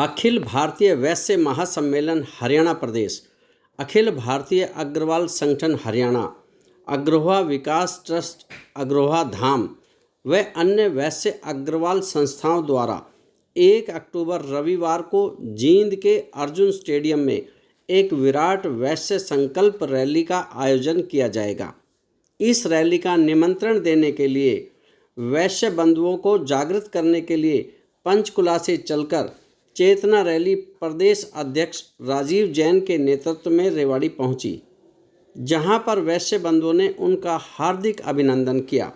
अखिल भारतीय वैश्य महासम्मेलन हरियाणा प्रदेश, अखिल भारतीय अग्रवाल संगठन हरियाणा, अग्रवा विकास ट्रस्ट अग्रवा धाम व अन्य वैश्य अग्रवाल संस्थाओं द्वारा 1 अक्टूबर रविवार को जींद के अर्जुन स्टेडियम में एक विराट वैश्य संकल्प रैली का आयोजन किया जाएगा। इस रैली का निमंत्रण देने के लिए वैश्य बंधुओं को जागृत करने के लिए पंचकुला से चलकर चेतना रैली प्रदेश अध्यक्ष राजीव जैन के नेतृत्व में रेवाड़ी पहुंची, जहां पर वैश्य बंधुओं ने उनका हार्दिक अभिनंदन किया।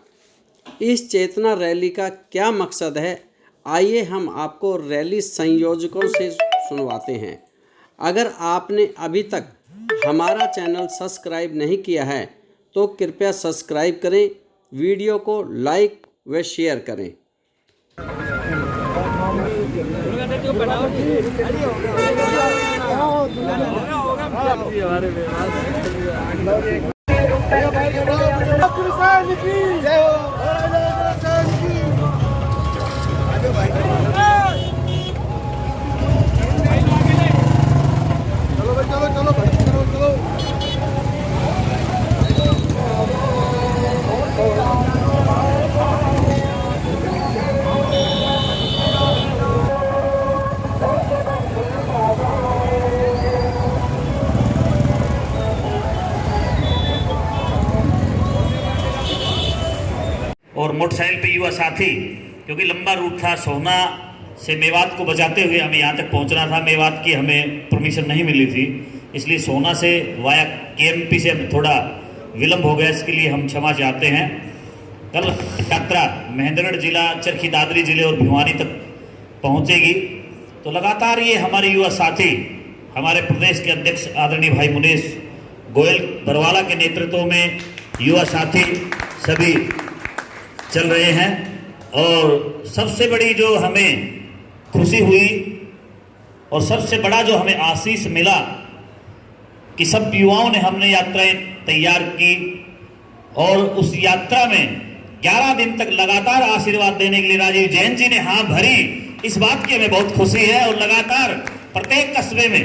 इस चेतना रैली का क्या मकसद है, आइए हम आपको रैली संयोजकों से सुनवाते हैं। अगर आपने अभी तक हमारा चैनल सब्सक्राइब नहीं किया है तो कृपया सब्सक्राइब करें, वीडियो को लाइक व शेयर करें। और मोटरसाइकिल पे युवा साथी, क्योंकि लंबा रूट था, सोहना से मेवात को बचाते हुए हमें यहाँ तक पहुँचना था। मेवात की हमें परमिशन नहीं मिली थी, इसलिए सोहना से वाया केएमपी से थोड़ा विलंब हो गया, इसके लिए हम क्षमा चाहते हैं। कल यात्रा महेंद्रगढ़ जिला, चरखी दादरी जिले और भिवानी तक पहुँचेगी। तो लगातार ये हमारे युवा साथी, हमारे प्रदेश के अध्यक्ष आदरणीय भाई मुनीश गोयल बरवाला के नेतृत्व में युवा साथी सभी चल रहे हैं। और सबसे बड़ी जो हमें खुशी हुई और सबसे बड़ा जो हमें आशीष मिला कि सब युवाओं ने हमने यात्राएं तैयार की और उस यात्रा में 11 दिन तक लगातार आशीर्वाद देने के लिए राजीव जैन जी ने हाँ भरी। इस बात की हमें बहुत खुशी है। और लगातार प्रत्येक कस्बे में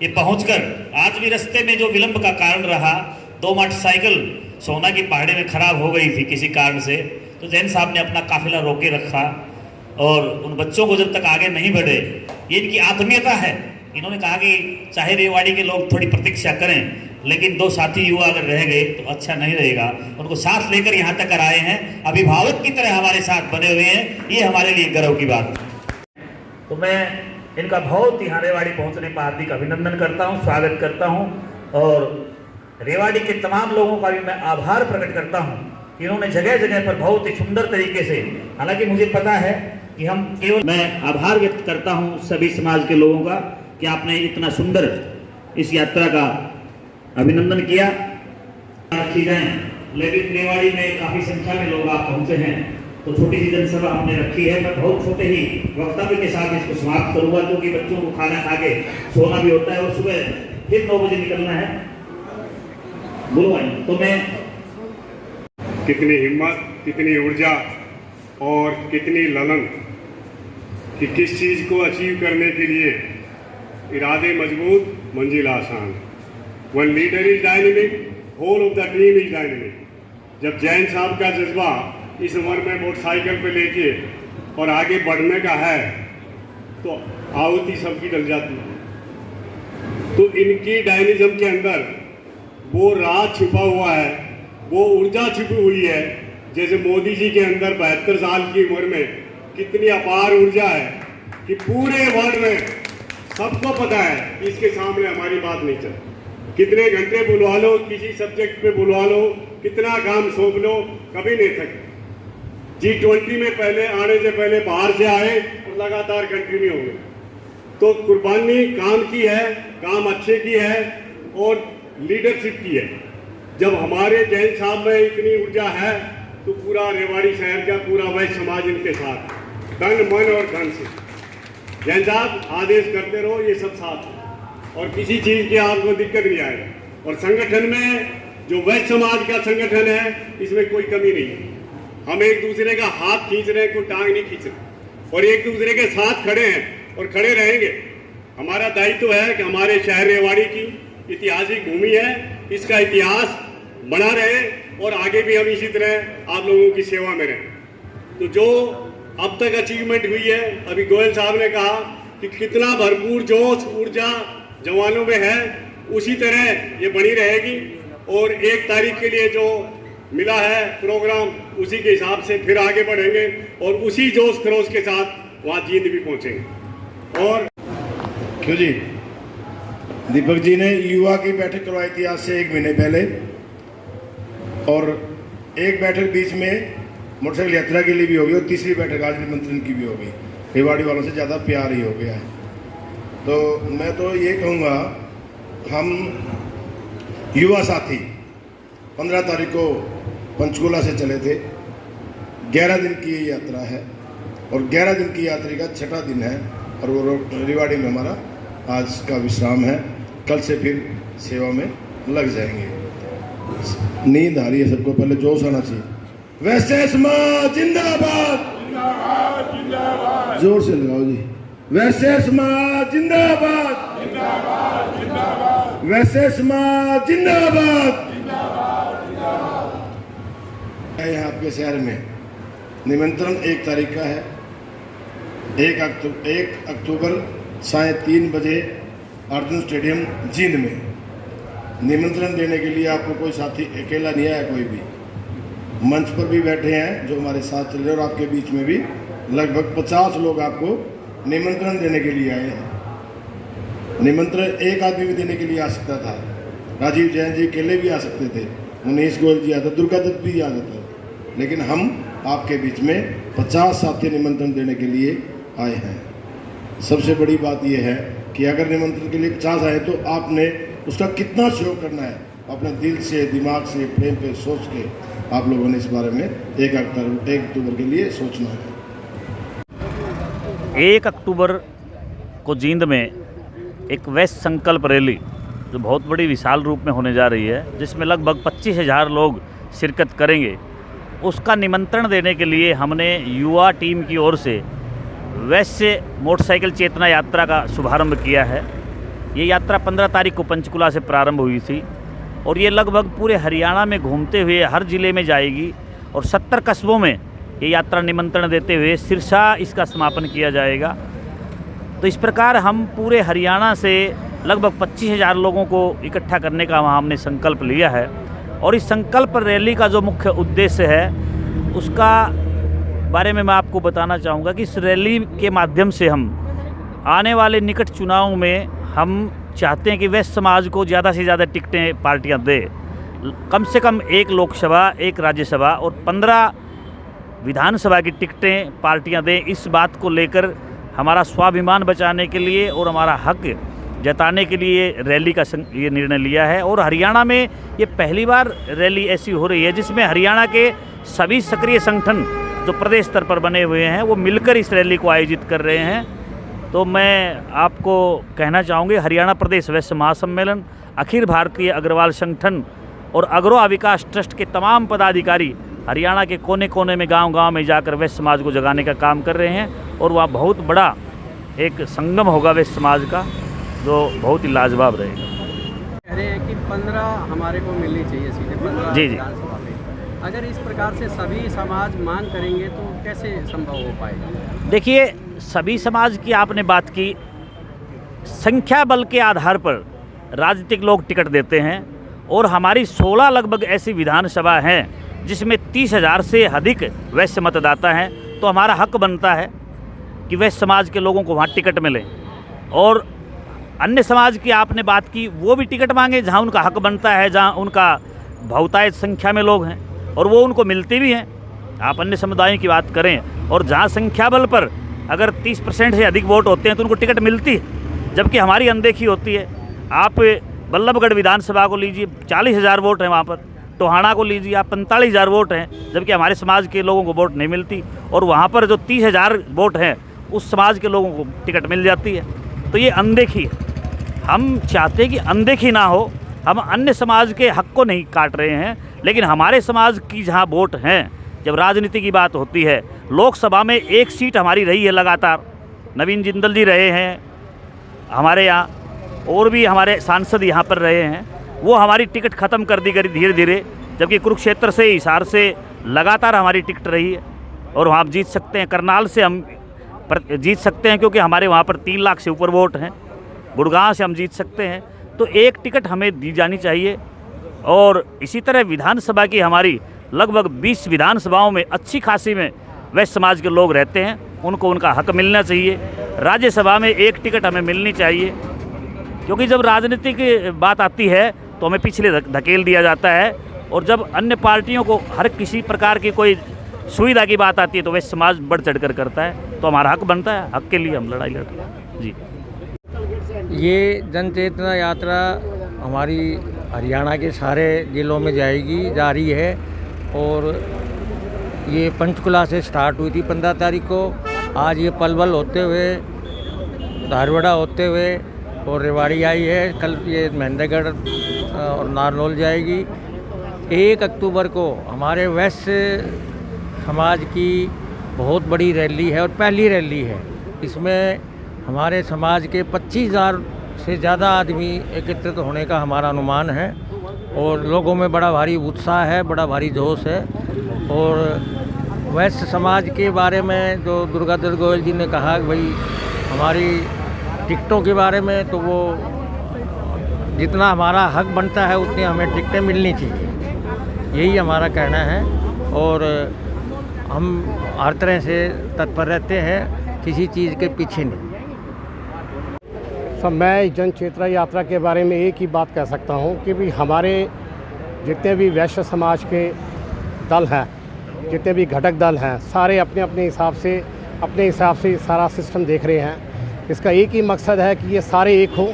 ये पहुंचकर, आज भी रास्ते में जो विलंब का कारण रहा, 2 मोटरसाइकिल सोहना की पहाड़ी में खराब हो गई थी किसी कारण से, तो जैन साहब ने अपना काफिला रोके रखा और उन बच्चों को जब तक आगे नहीं बढ़े, ये इनकी आत्मीयता है। इन्होंने कहा कि चाहे रेवाड़ी के लोग थोड़ी प्रतीक्षा करें, लेकिन 2 साथी युवा अगर रह गए तो अच्छा नहीं रहेगा। उनको साथ लेकर यहाँ तक आए हैं, अभिभावक की तरह हमारे साथ बने हुए हैं, ये हमारे लिए गर्व की बात है। तो मैं इनका बहुत यहाँ रेवाड़ी पहुँचने पर हार्दिक अभिनंदन करता हूँ, स्वागत करता हूँ। और रेवाड़ी के तमाम लोगों का भी मैं आभार प्रकट करता हूँ, इन्होंने जगह जगह पर बहुत ही सुंदर तरीके से, हालांकि मुझे पता है कि हम केवल, मैं आभार व्यक्त करता हूं सभी समाज के लोगों का कि आपने इतना सुंदर इस यात्रा का अभिनंदन किया। रखी जाए, लेकिन रेवाड़ी में काफी संख्या में लोग आप पहुंचे हैं, तो छोटी सी जनसभा हमने रखी है। मैं बहुत छोटे ही वक्तव्य के साथ इसको समाप्त करूंगा, क्योंकि बच्चों को खाना खा के सोना भी होता है और सुबह फिर 9 बजे निकलना है। बोलो भाई, तो मैं कितनी हिम्मत, कितनी ऊर्जा और कितनी लगन कि किस चीज़ को अचीव करने के लिए इरादे मजबूत, मंजिल आसान। One leader is dynamic, whole of the team is dynamic. जब जैन साहब का जज्बा इस उम्र में मोटरसाइकिल पे लेके और आगे बढ़ने का है, तो आहुति सबकी डल जाती है। तो इनकी डायनिज्म के अंदर वो राज छुपा हुआ है, वो ऊर्जा छुपी हुई है। जैसे मोदी जी के अंदर 72 साल की उम्र में कितनी अपार ऊर्जा है कि पूरे वर्ल्ड में सबको पता है कि इसके सामने हमारी बात नहीं चलती। कितने घंटे बुलवा लो, किसी सब्जेक्ट पे बुलवा लो, कितना काम सौंप लो, कभी नहीं थकते। G20 में पहले आने से पहले बाहर से आए और लगातार कंटिन्यू हो गए। तो कुर्बानी काम की है, काम अच्छे की है और लीडरशिप की है। जब हमारे जैन साहब में इतनी ऊर्जा है, तो पूरा रेवाड़ी शहर का पूरा वैश्य समाज इनके साथ, तन मन और धन से। जैन साहब आदेश करते रहो, ये सब साथ है और किसी चीज़ की आपको दिक्कत नहीं आएगा। और संगठन में जो वैश्य समाज का संगठन है, इसमें कोई कमी नहीं है। हम एक दूसरे का हाथ खींच रहे हैं, कोई टांग नहीं खींच रहे, और एक दूसरे के साथ खड़े हैं। और खड़े रहेंगे। हमारा दायित्व है कि हमारे शहर रेवाड़ी की ऐतिहासिक भूमि है, इसका इतिहास बना रहे और आगे भी हम इसी तरह आप लोगों की सेवा में रहें। तो जो अब तक अचीवमेंट हुई है, अभी गोयल साहब ने कहा कि कितना भरपूर जोश ऊर्जा जवानों में है, उसी तरह ये बनी रहेगी और 1 तारीख के लिए जो मिला है प्रोग्राम, उसी के हिसाब से फिर आगे बढ़ेंगे और उसी जोश खरोश के साथ वहाँ जींद भी पहुँचेंगे। और क्यों जी, दीपक जी ने युवा की बैठक करवाई थी आज से 1 महीने पहले, और एक बैठक बीच में मोटरसाइकिल यात्रा के लिए भी होगी और तीसरी बैठक आज निमंत्रण की भी होगी। रेवाड़ी वालों से ज़्यादा प्यार ही हो गया है। तो मैं तो ये कहूँगा, हम युवा साथी 15 तारीख को पंचकुला से चले थे। 11 दिन की ये यात्रा है और 11 दिन की यात्रा का 6वां दिन है और वो रेवाड़ी में हमारा आज का विश्राम है। कल से फिर सेवा में लग जाएंगे। नींद आ रही है सबको, पहले जोश आना चाहिए। वैसे समाज जिंदाबाद, जोर से लगाओ जी। वैसे समाज जिंदाबाद, वैसे समाज जिंदाबाद। यहाँ आपके शहर में निमंत्रण 1 तारीख का है। 1 अक्टूबर 3:30 बजे अर्जुन स्टेडियम जींद में निमंत्रण देने के लिए आपको कोई साथी अकेला नहीं आया, कोई भी मंच पर भी बैठे हैं जो हमारे साथ चल रहे, और आपके बीच में भी लगभग 50 लोग आपको निमंत्रण देने के लिए आए हैं। निमंत्रण एक आदमी भी देने के लिए आ सकता था, राजीव जैन जी अकेले भी आ सकते थे, मनीष गोयल जी आता, दुर्गा दत्त भी आ जाता, लेकिन हम आपके बीच में 50 साथी निमंत्रण देने के लिए आए हैं। सबसे बड़ी बात यह है कि अगर निमंत्रण के लिए 50 आए तो आपने उसका कितना सहयोग करना है, अपने दिल से, दिमाग से, प्रेम पे सोच के आप लोगों ने इस बारे में 1 अक्टूबर के लिए सोचना है। 1 अक्टूबर को जींद में एक वैश्य संकल्प रैली जो बहुत बड़ी विशाल रूप में होने जा रही है, जिसमें लगभग 25,000 लोग शिरकत करेंगे, उसका निमंत्रण देने के लिए हमने युवा टीम की ओर से वैश्य मोटरसाइकिल चेतना यात्रा का शुभारंभ किया है। ये यात्रा 15 तारीख को पंचकुला से प्रारंभ हुई थी और ये लगभग पूरे हरियाणा में घूमते हुए हर ज़िले में जाएगी और 70 कस्बों में ये यात्रा निमंत्रण देते हुए सिरसा इसका समापन किया जाएगा। तो इस प्रकार हम पूरे हरियाणा से लगभग 25,000 लोगों को इकट्ठा करने का वहाँ हमने संकल्प लिया है। और इस संकल्प रैली का जो मुख्य उद्देश्य है उसका बारे में मैं आपको बताना चाहूँगा कि इस रैली के माध्यम से हम आने वाले निकट चुनाव में हम चाहते हैं कि वैश्य समाज को ज़्यादा से ज़्यादा टिकटें पार्टियां दे, कम से कम 1 लोकसभा, 1 राज्यसभा और 15 विधानसभा की टिकटें पार्टियां दें। इस बात को लेकर हमारा स्वाभिमान बचाने के लिए और हमारा हक जताने के लिए रैली का ये निर्णय लिया है। और हरियाणा में ये पहली बार रैली ऐसी हो रही है जिसमें हरियाणा के सभी सक्रिय संगठन जो प्रदेश स्तर पर बने हुए हैं वो मिलकर इस रैली को आयोजित कर रहे हैं। तो मैं आपको कहना चाहूँगी, हरियाणा प्रदेश वैश्य महासम्मेलन, अखिल भारतीय अग्रवाल संगठन और अग्रवाल विकास ट्रस्ट के तमाम पदाधिकारी हरियाणा के कोने कोने में, गांव-गांव में जाकर वैश्य समाज को जगाने का काम कर रहे हैं। और वह बहुत बड़ा एक संगम होगा वैश्य समाज का, जो बहुत ही लाजवाब रहेगा। कह रहे हैं कि 15 हमारे को मिलनी चाहिए सीटें, 15 जी। विधानसभा में। अगर इस प्रकार से सभी समाज मांग करेंगे तो कैसे संभव हो पाएगा? देखिए, सभी समाज की आपने बात की, संख्या बल के आधार पर राजनीतिक लोग टिकट देते हैं और हमारी 16 लगभग ऐसी विधानसभा हैं जिसमें 30,000 से अधिक वैश्य मतदाता हैं। तो हमारा हक बनता है कि वैश्य समाज के लोगों को वहाँ टिकट मिले। और अन्य समाज की आपने बात की, वो भी टिकट मांगे जहाँ उनका हक बनता है, जहाँ उनका बहुतायत संख्या में लोग हैं और वो उनको मिलती भी हैं। आप अन्य समुदायों की बात करें और जहाँ संख्या बल पर अगर 30% से अधिक वोट होते हैं तो उनको टिकट मिलती है, जबकि हमारी अनदेखी होती है। आप बल्लभगढ़ विधानसभा को लीजिए, 40,000 वोट हैं वहाँ पर। टोहाना को लीजिए आप, 45,000 वोट हैं, जबकि हमारे समाज के लोगों को वोट नहीं मिलती। और वहाँ पर जो 30,000 वोट हैं उस समाज के लोगों को टिकट मिल जाती है। तो ये अनदेखी है। हम चाहते हैं कि अनदेखी ना हो। हम अन्य समाज के हक को नहीं काट रहे हैं, लेकिन हमारे समाज की जहाँ वोट हैं, जब राजनीति की बात होती है, लोकसभा में 1 सीट हमारी रही है लगातार, नवीन जिंदल जी रहे हैं हमारे यहाँ, और भी हमारे सांसद यहाँ पर रहे हैं, वो हमारी टिकट ख़त्म कर दी गई धीरे धीरे, जबकि कुरुक्षेत्र से हिसार से लगातार हमारी टिकट रही है और वहाँ आप जीत सकते हैं। करनाल से हम जीत सकते हैं क्योंकि हमारे वहाँ पर 3 लाख से ऊपर वोट हैं। गुड़गांव से हम जीत सकते हैं। तो एक टिकट हमें दी जानी चाहिए। और इसी तरह विधानसभा की हमारी लगभग 20 विधानसभाओं में अच्छी खासी में वैश्य समाज के लोग रहते हैं, उनको उनका हक मिलना चाहिए। राज्यसभा में एक टिकट हमें मिलनी चाहिए, क्योंकि जब राजनीति की बात आती है तो हमें पिछले धकेल दिया जाता है, और जब अन्य पार्टियों को हर किसी प्रकार की कोई सुविधा की बात आती है तो वैश्य समाज बढ़ चढ़ कर करता है। तो हमारा हक बनता है, हक के लिए हम लड़ाई लड़ते हैं। जी, ये जन चेतना यात्रा हमारी हरियाणा के सारे ज़िलों में जा रही है, और ये पंचकुला से स्टार्ट हुई थी 15 तारीख को। आज ये पलवल होते हुए, धारवाड़ा होते हुए और रेवाड़ी आई है। कल ये महेंद्रगढ़ और नारनौल जाएगी। 1 अक्टूबर को हमारे वैश्य समाज की बहुत बड़ी रैली है और पहली रैली है। इसमें हमारे समाज के 25,000 से ज़्यादा आदमी एकत्रित होने का हमारा अनुमान है, और लोगों में बड़ा भारी उत्साह है, बड़ा भारी जोश है। और वैश्य समाज के बारे में जो दुर्गादत्त गोयल जी ने कहा कि भाई हमारी टिकटों के बारे में, तो वो जितना हमारा हक बनता है उतनी हमें टिकटें मिलनी चाहिए, यही हमारा कहना है। और हम हर तरह से तत्पर रहते हैं, किसी चीज़ के पीछे नहीं। सब मैं जन चेतना यात्रा के बारे में एक ही बात कह सकता हूँ कि भी हमारे जितने भी वैश्य समाज के दल हैं, जितने भी घटक दल हैं, सारे अपने अपने हिसाब से सारा सिस्टम देख रहे हैं। इसका एक ही मकसद है कि ये सारे एक हों,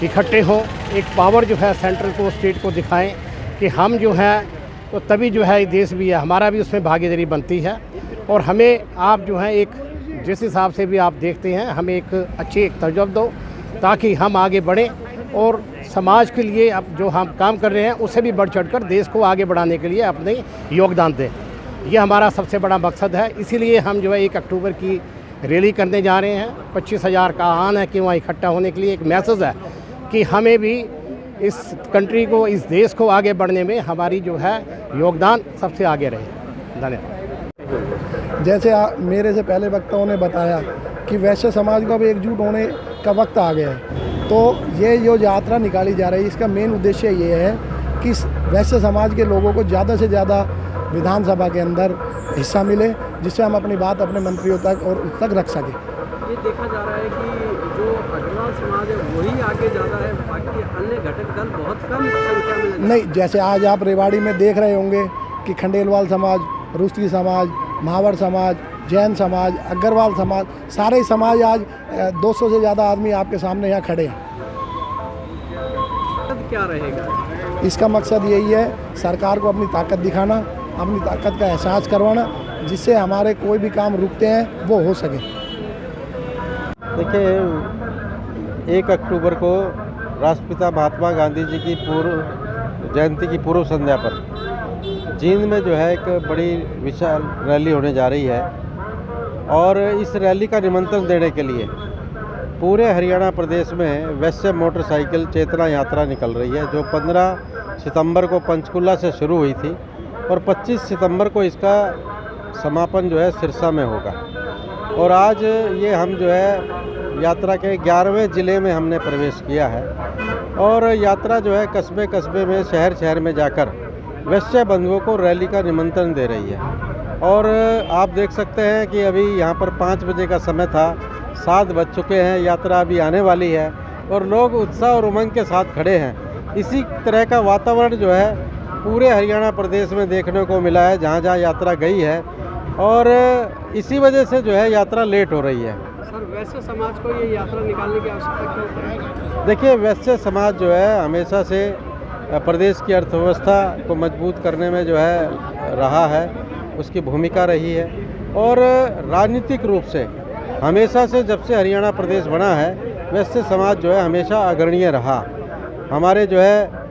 इकट्ठे हों, एक पावर जो है सेंट्रल को, स्टेट को दिखाएं कि हम जो है, तो तभी जो है देश भी है, हमारा भी उसमें भागीदारी बनती है। और हमें आप जो है एक जिस हिसाब से भी आप देखते हैं, हमें एक अच्छी तजुर्बा दो ताकि हम आगे बढ़ें और समाज के लिए अब जो हम काम कर रहे हैं उससे भी बढ़ चढ़कर देश को आगे बढ़ाने के लिए अपने योगदान दें। ये हमारा सबसे बड़ा मकसद है। इसीलिए हम जो है 1 अक्टूबर की रैली करने जा रहे हैं। 25,000 का आह्वान है कि वहाँ इकट्ठा होने के लिए एक मैसेज है कि हमें भी इस कंट्री को, इस देश को आगे बढ़ने में हमारी जो है योगदान सबसे आगे रहे। धन्यवाद। जैसे मेरे से पहले वक्ताओं ने बताया कि वैश्य समाज को अब एकजुट होने का वक्त आ गया है, तो ये जो यात्रा निकाली जा रही है, इसका मेन उद्देश्य ये है कि वैश्य समाज के लोगों को ज़्यादा से ज़्यादा विधानसभा के अंदर हिस्सा मिले, जिससे हम अपनी बात अपने मंत्रियों तक और उस तक रख सकें। ये देखा जा रहा है कि जो अग्रवाल समाज है वही आगे ज़्यादा है, बाकी अन्य घटक दल बहुत कम संख्या में नहीं, जैसे आज आप रेवाड़ी में देख रहे होंगे कि खंडेलवाल समाज, रुस्ती समाज, महावर समाज, जैन समाज, अग्रवाल समाज, सारे समाज आज 200 से ज़्यादा आदमी आपके सामने यहाँ खड़े हैं। क्या रहेगा इसका मकसद यही है, सरकार को अपनी ताकत दिखाना, अपनी ताकत का एहसास करवाना, जिससे हमारे कोई भी काम रुकते हैं वो हो सके। देखिए, 1 अक्टूबर को राष्ट्रपिता महात्मा गांधी जी की पूर्व जयंती की पूर्व संध्या पर जींद में जो है एक बड़ी विशाल रैली होने जा रही है, और इस रैली का निमंत्रण देने के लिए पूरे हरियाणा प्रदेश में वैश्य मोटरसाइकिल चेतना यात्रा निकल रही है, जो 15 सितंबर को पंचकुला से शुरू हुई थी और 25 सितंबर को इसका समापन जो है सिरसा में होगा। और आज ये हम जो है यात्रा के 11वें ज़िले में हमने प्रवेश किया है, और यात्रा जो है कस्बे कस्बे में, शहर शहर में जाकर वैश्य बंधुओं को रैली का निमंत्रण दे रही है। और आप देख सकते हैं कि अभी यहाँ पर 5 बजे का समय था, 7 बज चुके हैं, यात्रा अभी आने वाली है और लोग उत्साह और उमंग के साथ खड़े हैं। इसी तरह का वातावरण जो है पूरे हरियाणा प्रदेश में देखने को मिला है जहाँ जहाँ यात्रा गई है, और इसी वजह से जो है यात्रा लेट हो रही है। सर, वैश्य समाज को ये यात्रा निकालने की आवश्यकता क्यों है? देखिए, वैश्य समाज जो है हमेशा से प्रदेश की अर्थव्यवस्था को मजबूत करने में जो है रहा है, उसकी भूमिका रही है, और राजनीतिक रूप से हमेशा से जब से हरियाणा प्रदेश बना है वैश्य समाज जो है हमेशा अग्रणीय रहा। हमारे जो है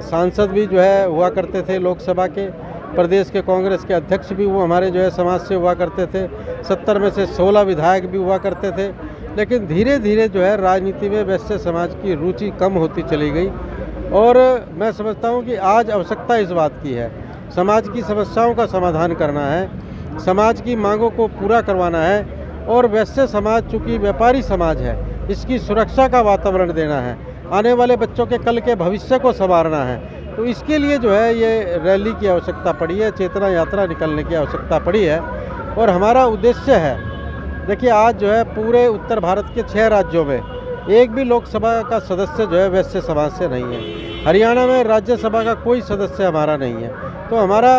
सांसद भी जो है हुआ करते थे लोकसभा के, प्रदेश के कांग्रेस के अध्यक्ष भी वो हमारे जो है समाज से हुआ करते थे। 70 में से 16 विधायक भी हुआ करते थे। लेकिन धीरे धीरे जो है राजनीति में वैश्य समाज की रुचि कम होती चली गई और मैं समझता हूँ कि आज आवश्यकता इस बात की है, समाज की समस्याओं का समाधान करना है, समाज की मांगों को पूरा करवाना है और वैश्य समाज चूँकि व्यापारी समाज है, इसकी सुरक्षा का वातावरण देना है, आने वाले बच्चों के कल के भविष्य को संवारना है। तो इसके लिए जो है ये रैली की आवश्यकता पड़ी है, चेतना यात्रा निकलने की आवश्यकता पड़ी है और हमारा उद्देश्य है, देखिए आज जो है पूरे उत्तर भारत के 6 राज्यों में एक भी लोकसभा का सदस्य जो है वैश्य समाज से नहीं है। हरियाणा में राज्यसभा का कोई सदस्य हमारा नहीं है। तो हमारा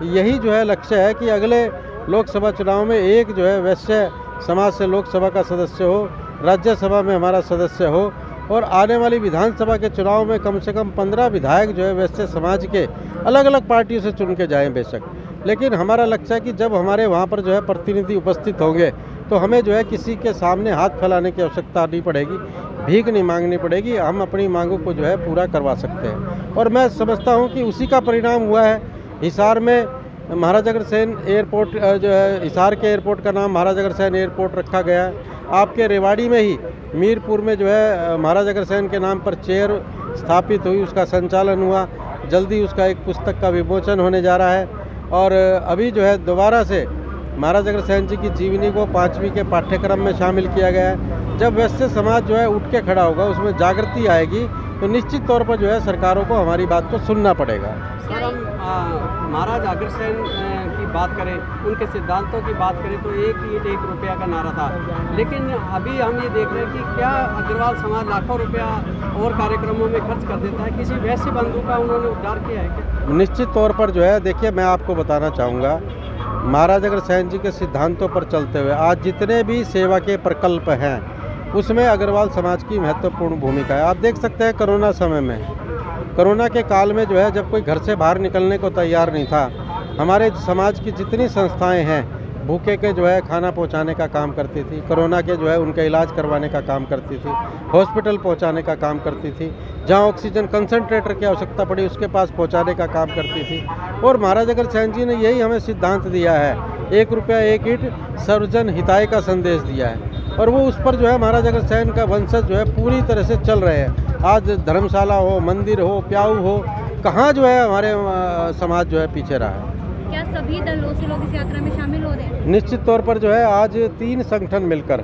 यही जो है लक्ष्य है कि अगले लोकसभा चुनाव में एक जो है वैश्य समाज से लोकसभा का सदस्य हो, राज्यसभा में हमारा सदस्य हो और आने वाली विधानसभा के चुनाव में कम से कम 15 विधायक जो है वैश्य समाज के अलग अलग पार्टियों से चुन के जाएँ बेशक, लेकिन हमारा लक्ष्य है कि जब हमारे वहाँ पर जो है प्रतिनिधि उपस्थित होंगे तो हमें जो है किसी के सामने हाथ फैलाने की आवश्यकता नहीं पड़ेगी, भीख नहीं मांगनी पड़ेगी, हम अपनी मांगों को जो है पूरा करवा सकते हैं। और मैं समझता हूँ कि उसी का परिणाम हुआ है। हिसार में महाराजा अग्रसेन एयरपोर्ट जो है, हिसार के एयरपोर्ट का नाम महाराजा अग्रसेन एयरपोर्ट रखा गया है। आपके रेवाड़ी में ही मीरपुर में जो है महाराजा अग्रसेन के नाम पर चेयर स्थापित हुई, उसका संचालन हुआ। जल्दी उसका एक पुस्तक का विमोचन होने जा रहा है और अभी जो है दोबारा से महाराजा अग्रसेन जी की जीवनी को 5वीं के पाठ्यक्रम में शामिल किया गया है। जब वैश्य समाज जो है उठ के खड़ा होगा, उसमें जागृति आएगी, तो निश्चित तौर पर जो है सरकारों को हमारी बात को सुनना पड़ेगा। सर, हम महाराजा अग्रसेन की बात करें, उनके सिद्धांतों की बात करें तो 1 ईंट 1 रुपया का नारा था, लेकिन अभी हम ये देख रहे हैं कि क्या अग्रवाल समाज लाखों रुपया और कार्यक्रमों में खर्च कर देता है। किसी वैश्य बंधु का उन्होंने उद्धार किया है क्या? निश्चित तौर पर जो है, देखिए मैं आपको बताना चाहूँगा, महाराजा अग्रसेन जी के सिद्धांतों पर चलते हुए आज जितने भी सेवा के प्रकल्प हैं उसमें अग्रवाल समाज की महत्वपूर्ण भूमिका है। आप देख सकते हैं कोरोना समय में, कोरोना के काल में जो है जब कोई घर से बाहर निकलने को तैयार नहीं था, हमारे समाज की जितनी संस्थाएं हैं भूखे के जो है खाना पहुंचाने का काम करती थी, कोरोना के जो है उनका इलाज करवाने का काम करती थी, हॉस्पिटल पहुंचाने का काम करती थी, जहां ऑक्सीजन कंसंट्रेटर की आवश्यकता पड़ी उसके पास पहुंचाने का काम करती थी। और महाराजा अग्रसेन जी ने यही हमें सिद्धांत दिया है, 1 रुपया 1 ईंट सर्वजन हिताय का संदेश दिया है और वो उस पर जो है महाराजा अग्रसेन का वंशज जो है पूरी तरह से चल रहे हैं। आज धर्मशाला हो, मंदिर हो, प्याऊ हो, कहाँ जो है हमारे समाज जो है पीछे रहा है। क्या सभी दलों से लोग इस यात्रा में शामिल हो रहे हैं? निश्चित तौर पर जो है आज 3 संगठन मिलकर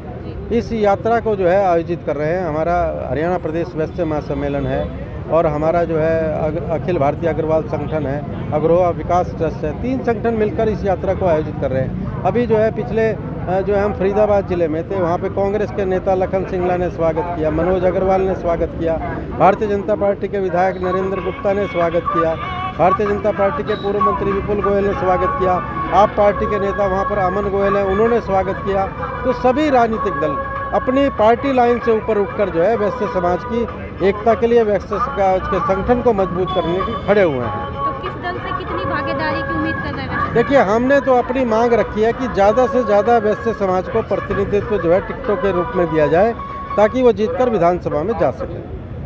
इस यात्रा को जो है आयोजित कर रहे हैं। हमारा हरियाणा प्रदेश वैश्य महासम्मेलन है और हमारा जो है अखिल भारतीय अग्रवाल संगठन है, अग्रवा विकास ट्रस्ट है, 3 संगठन मिलकर इस यात्रा को आयोजित कर रहे हैं। अभी जो है पिछले जो है हम फरीदाबाद जिले में थे, वहाँ पे कांग्रेस के नेता लखन सिंगला ने स्वागत किया, मनोज अग्रवाल ने स्वागत किया, भारतीय जनता पार्टी के विधायक नरेंद्र गुप्ता ने स्वागत किया, भारतीय जनता पार्टी के पूर्व मंत्री विपुल गोयल ने स्वागत किया, आप पार्टी के नेता वहाँ पर अमन गोयल हैं, उन्होंने स्वागत किया। तो सभी राजनीतिक दल अपनी पार्टी लाइन से ऊपर उठकर जो है वैश्य समाज की एकता के लिए वैश्य समाज के संगठन को मजबूत करने के खड़े हुए हैं। तो किस दल से कितनी भागीदारी की उम्मीद कर रहे हैं? देखिए, हमने तो अपनी मांग रखी है कि ज़्यादा से ज़्यादा वैश्य समाज को प्रतिनिधित्व जो है टिकटों के रूप में दिया जाए ताकि वो जीतकर विधानसभा में जा सके।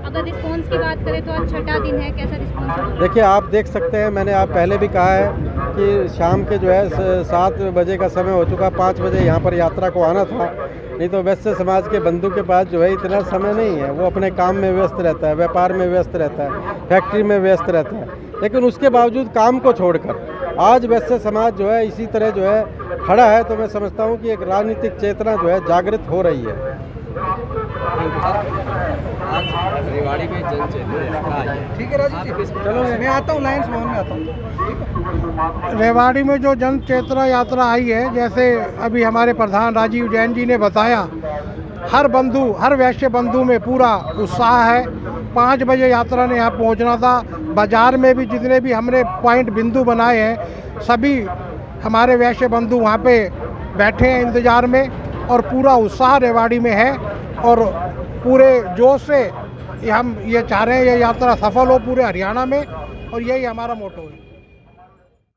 अगर रिस्पॉन्स की बात करें तो आज 6ठा दिन है, कैसा रिस्पॉन्स? देखिए, आप देख सकते हैं, मैंने आप पहले भी कहा है कि शाम के जो है 7 बजे का समय हो चुका, 5 बजे यहाँ पर यात्रा को आना था, नहीं तो वैश्य समाज के बंधु के पास जो है इतना समय नहीं है, वो अपने काम में व्यस्त रहता है, व्यापार में व्यस्त रहता है, फैक्ट्री में व्यस्त रहता है, लेकिन उसके बावजूद काम को छोड़कर आज वैश्य समाज जो है इसी तरह जो है खड़ा है। तो मैं समझता हूँ कि एक राजनीतिक चेतना जो है जागृत हो रही है। आज रेवाड़ी में जन चेतना, ठीक है राजीव जी, चलो मैं आता हूँ, लायंस भवन में आता हूँ। रेवाड़ी में जो जन चेतना यात्रा आई है, जैसे अभी हमारे प्रधान राजीव जैन जी ने बताया, हर बंधु, हर वैश्य बंधु में पूरा उत्साह है। 5 बजे यात्रा ने यहाँ पहुँचना था। बाजार में भी जितने भी हमने पॉइंट बिंदु बनाए हैं, सभी हमारे वैश्य बंधु वहाँ पे बैठे हैं इंतज़ार में और पूरा उत्साह रेवाड़ी में है और पूरे जोश से हम ये चाह रहे हैं ये यात्रा सफल हो पूरे हरियाणा में और यही हमारा मोटो है।